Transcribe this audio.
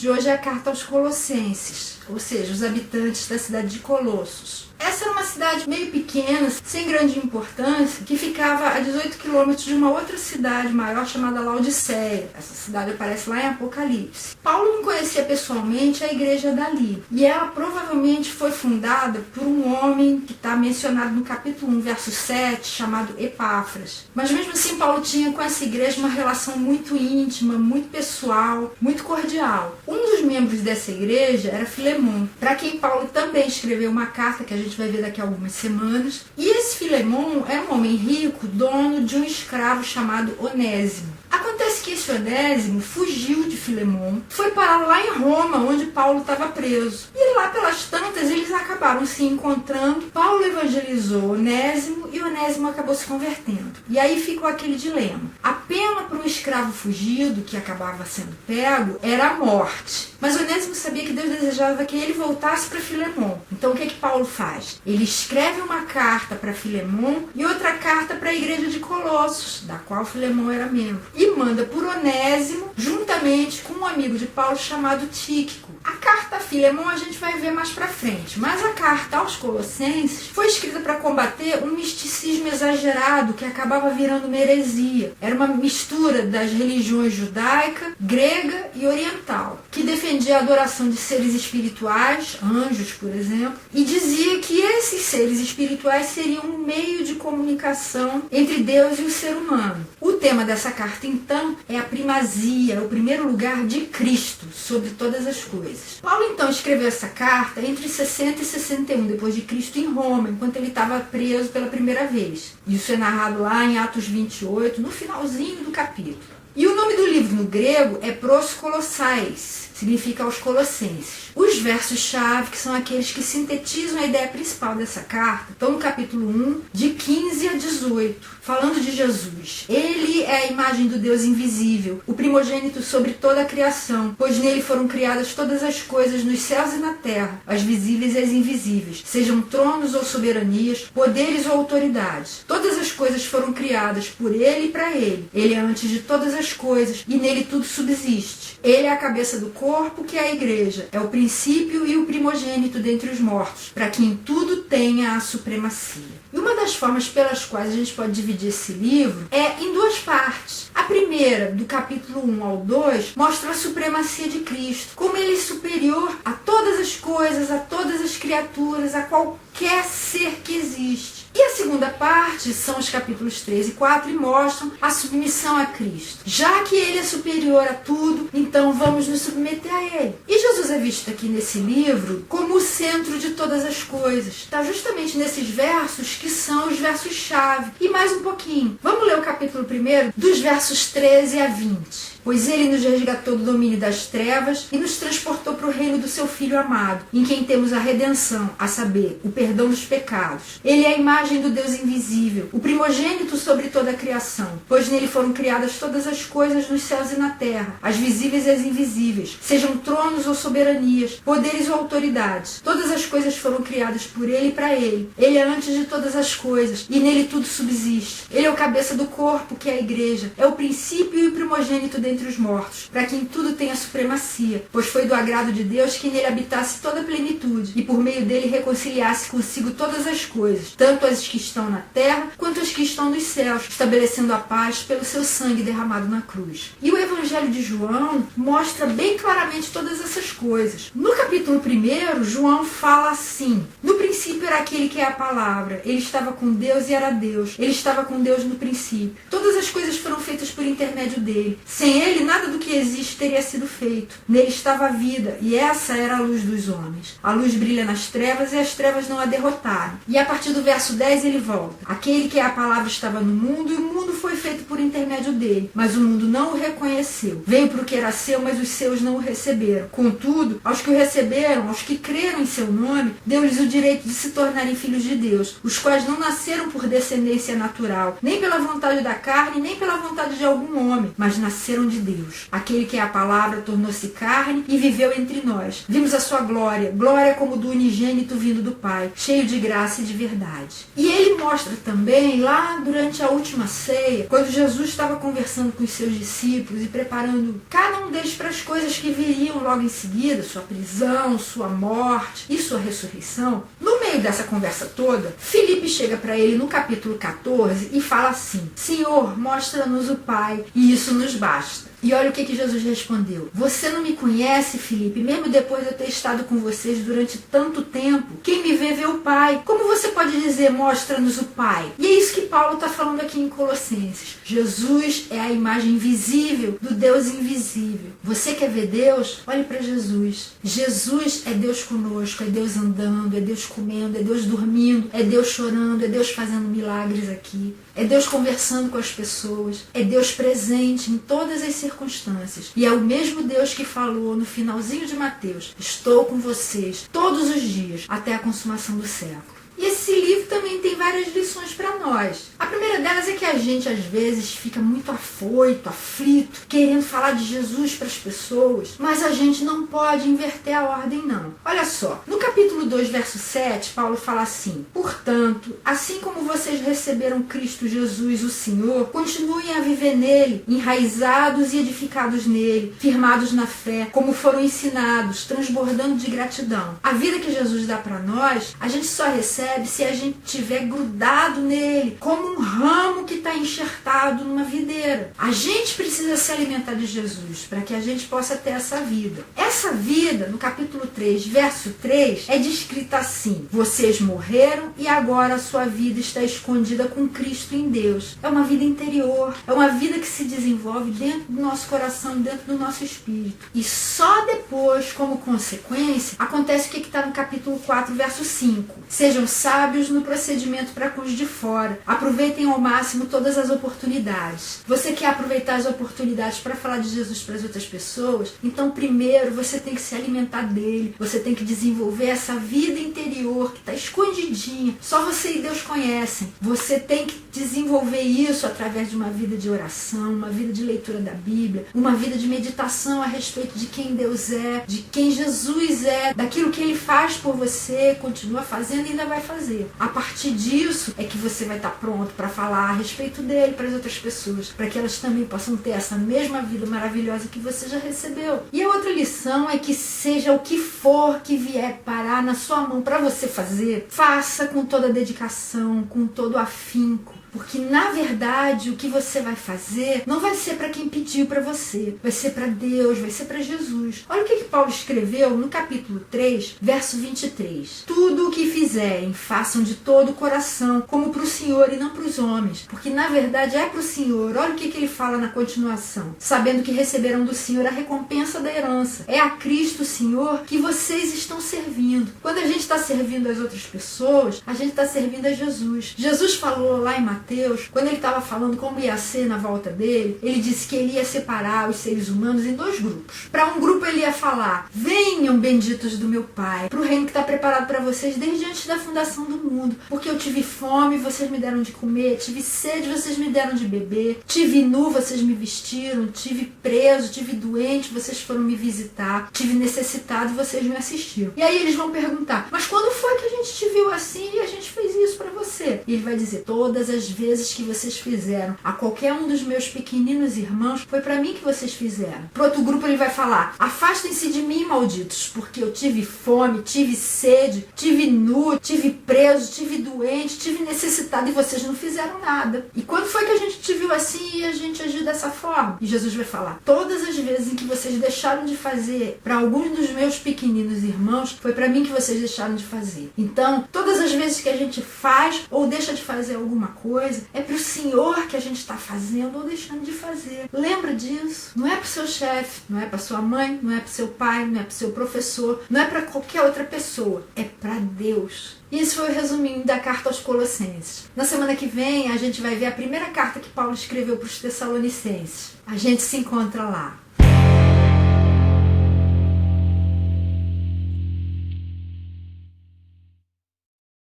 de hoje é a carta aos Colossenses, ou seja, os habitantes da cidade de Colossos. Essa era uma cidade meio pequena, sem grande importância, que ficava a 18 quilômetros de uma outra cidade maior chamada Laodiceia. Essa cidade aparece lá em Apocalipse. Paulo não conhecia pessoalmente a igreja dali, e ela provavelmente foi fundada por um homem que está mencionado no capítulo 1, verso 7, chamado Epáfras. Mas mesmo assim, Paulo tinha com essa igreja uma relação muito íntima, muito pessoal, muito cordial. Um dos membros dessa igreja era Filemon, para quem Paulo também escreveu uma carta que a gente vai ver daqui a algumas semanas. E esse Filemon era um homem rico, dono de um escravo chamado Onésimo. Acontece que esse Onésimo fugiu de Filemon, foi parar lá em Roma, onde Paulo estava preso. E lá pelas tantas eles acabaram se encontrando. Paulo evangelizou Onésimo e Onésimo acabou se convertendo. E aí ficou aquele dilema. A pena para um escravo fugido, que acabava sendo pego, era a morte. Mas Onésimo sabia que Deus desejava que ele voltasse para Filemon. Então o que Paulo faz? Ele escreve uma carta para Filemon e outra carta para a igreja de Colossos, da qual Filemon era membro. E manda por Onésimo, juntamente com um amigo de Paulo chamado Tíquico. A carta a Filemon a gente vai ver mais pra frente, mas a carta aos Colossenses foi escrita para combater um misticismo exagerado que acabava virando uma heresia. Era uma mistura das religiões judaica, grega e oriental, que defendia a adoração de seres espirituais, anjos, por exemplo, e dizia que esses seres espirituais seriam um meio de comunicação entre Deus e o ser humano. O tema dessa carta, então, é a primazia, o primeiro lugar de Cristo sobre todas as coisas. Paulo, então, escreveu essa carta entre 60 e 61 depois de Cristo em Roma, enquanto ele estava preso pela primeira vez. Isso é narrado lá em Atos 28, no finalzinho do capítulo. E o nome do livro no grego é Pros Colossais, significa aos Colossenses. Os versos-chave, que são aqueles que sintetizam a ideia principal dessa carta, estão no capítulo 1, de 15 a 18, falando de Jesus. Ele é a imagem do Deus invisível, o primogênito sobre toda a criação, pois nele foram criadas todas as coisas nos céus e na terra, as visíveis e as invisíveis, sejam tronos ou soberanias, poderes ou autoridades. Todas as coisas foram criadas por ele e para ele. Ele é antes de todas as coisas, e nele tudo subsiste. Ele é a cabeça do corpo, que é a igreja. É o princípio e o primogênito dentre os mortos, para que em tudo tenha a supremacia. E uma das formas pelas quais a gente pode dividir esse livro é em duas partes. A primeira, do capítulo 1 ao 2, mostra a supremacia de Cristo, como ele é superior a todas as coisas, a todas as criaturas, a qualquer ser que existe. E a segunda parte são os capítulos 3 e 4 e mostram a submissão a Cristo. Já que ele é superior a tudo, então vamos nos submeter a ele. E Jesus é visto aqui nesse livro como o centro de todas as coisas. Está justamente nesses versos que são os versos-chave. E mais um pouquinho. Vamos ler o capítulo 1, dos versos 13 a 20. Pois ele nos resgatou do domínio das trevas e nos transportou para o reino do seu Filho amado, em quem temos a redenção, a saber, o perdão dos pecados. Ele é a imagem do Deus invisível, o primogênito sobre toda a criação, pois nele foram criadas todas as coisas nos céus e na terra, as visíveis e as invisíveis, sejam tronos ou soberanias, poderes ou autoridades. Todas as coisas foram criadas por ele e para ele. Ele é antes de todas as coisas, e nele tudo subsiste. Ele é o cabeça do corpo, que é a igreja, é o princípio e o primogênito dentre os mortos, para que em tudo tenha supremacia, pois foi do agrado de Deus que nele habitasse toda a plenitude, e por meio dele reconciliasse consigo todas as coisas, tanto as que estão na terra, quanto as que estão nos céus, estabelecendo a paz pelo seu sangue derramado na cruz. E o Evangelho de João mostra bem claramente todas essas coisas. No capítulo 1, João fala assim: no princípio era aquele que é a palavra, ele estava com Deus e era Deus, ele estava com Deus no princípio. Todas as coisas foram feitas por intermédio dele. Sem ele, nada do que existe teria sido feito. Nele estava a vida, e essa era a luz dos homens. A luz brilha nas trevas, e as trevas não a derrotaram. E a partir do verso 10 ele volta. Aquele que é a palavra estava no mundo, e o mundo foi feito por intermédio dele. Mas o mundo não o reconheceu. Veio para o que era seu, mas os seus não o receberam. Contudo, aos que o receberam, aos que creram em seu nome, deu-lhes o direito de se tornarem filhos de Deus, os quais não nasceram por descendência natural, nem pela vontade da carne, nem pela vontade de algum homem, mas nasceram de Deus. Aquele que é a palavra tornou-se carne e viveu entre nós. Vimos a sua glória, glória como do unigênito vindo do Pai, cheio de graça e de verdade. E ele mostra também, lá durante a última ceia, quando Jesus estava conversando com os seus discípulos e preparando cada um deles para as coisas que viriam logo em seguida, sua prisão, sua morte e sua ressurreição. No meio dessa conversa toda, Filipe chega para ele no capítulo 14 e fala assim: Senhor, mostra-nos o Pai, e isso nos basta. E olha o que Jesus respondeu: você não me conhece, Filipe, mesmo depois de eu ter estado com vocês durante tanto tempo? Quem me vê, vê o Pai. Como você pode dizer, mostra-nos o Pai? E é isso que Paulo está falando aqui em Colossenses. Jesus é a imagem visível do Deus invisível. Você quer ver Deus? Olhe para Jesus. Jesus é Deus conosco, é Deus andando, é Deus comendo, é Deus dormindo, é Deus chorando, é Deus fazendo milagres aqui. É Deus conversando com as pessoas, é Deus presente em todas as circunstâncias. E é o mesmo Deus que falou no finalzinho de Mateus: estou com vocês todos os dias, até a consumação do século. E esse livro também tem várias lições para nós. A primeira delas é que a gente, às vezes, fica muito afoito, aflito, querendo falar de Jesus para as pessoas, mas a gente não pode inverter a ordem, não. Olha só, no capítulo 2, verso 7, Paulo fala assim: portanto, assim como vocês receberam Cristo Jesus, o Senhor, continuem a viver nele, enraizados e edificados nele, firmados na fé, como foram ensinados, transbordando de gratidão. A vida que Jesus dá para nós, a gente só recebe se a gente estiver grudado nele, como um ramo que está enxertado numa videira. A gente precisa se alimentar de Jesus para que a gente possa ter essa vida. Essa vida, no capítulo 3, verso 3, é descrita assim: vocês morreram e agora a sua vida está escondida com Cristo em Deus. É uma vida interior, é uma vida que se desenvolve dentro do nosso coração, dentro do nosso espírito. E só depois, como consequência, acontece o que está no capítulo 4, verso 5. Sejam sábios no procedimento para com os de fora. Aproveitem ao máximo todas as oportunidades. Você quer aproveitar as oportunidades para falar de Jesus para as outras pessoas? Então, primeiro, você tem que se alimentar dele. Você tem que desenvolver essa vida interior que está escondidinha. Só você e Deus conhecem. Você tem que desenvolver isso através de uma vida de oração, uma vida de leitura da Bíblia, uma vida de meditação a respeito de quem Deus é, de quem Jesus é, daquilo que ele faz por você, continua fazendo e ainda vai fazer. A partir disso é que você vai estar pronto para falar a respeito dele para as outras pessoas, para que elas também possam ter essa mesma vida maravilhosa que você já recebeu. E a outra lição é que seja o que for que vier parar na sua mão para você fazer, faça com toda a dedicação, com todo o afinco. Porque, na verdade, o que você vai fazer não vai ser para quem pediu para você. Vai ser para Deus, vai ser para Jesus. Olha o que Paulo escreveu no capítulo 3, verso 23. Tudo o que fizerem, façam de todo o coração, como para o Senhor e não para os homens. Porque, na verdade, é para o Senhor. Olha o que ele fala na continuação. Sabendo que receberão do Senhor a recompensa da herança. É a Cristo, Senhor, que vocês estão servindo. Quando a gente está servindo as outras pessoas, a gente está servindo a Jesus. Jesus falou lá em Mateus, quando ele estava falando como ia ser na volta dele, ele disse que ele ia separar os seres humanos em dois grupos. Para um grupo ele ia falar: venham benditos do meu Pai, para o reino que está preparado para vocês desde antes da fundação do mundo, porque eu tive fome, vocês me deram de comer, tive sede, vocês me deram de beber, tive nu, vocês me vestiram, tive preso, tive doente, vocês foram me visitar, tive necessitado, vocês me assistiram. E aí eles vão perguntar: mas quando foi que a gente te viu assim e a gente fez isso para você? E ele vai dizer: todas as vezes que vocês fizeram a qualquer um dos meus pequeninos irmãos, foi para mim que vocês fizeram. Para outro grupo ele vai falar: afastem-se de mim, malditos, porque eu tive fome, tive sede, tive nu, tive preso, tive doente, tive necessitado e vocês não fizeram nada. E quando foi que a gente te viu assim e a gente agiu dessa forma? E Jesus vai falar: todas as vezes em que vocês deixaram de fazer para alguns dos meus pequeninos irmãos, foi para mim que vocês deixaram de fazer. Então, todas as vezes que a gente faz ou deixa de fazer alguma coisa, é para o Senhor que a gente está fazendo ou deixando de fazer. Lembra disso? Não é para o seu chefe, não é para sua mãe, não é para o seu pai, não é para o seu professor, não é para qualquer outra pessoa. É para Deus. E esse foi o resuminho da carta aos Colossenses. Na semana que vem a gente vai ver a primeira carta que Paulo escreveu para os Tessalonicenses. A gente se encontra lá.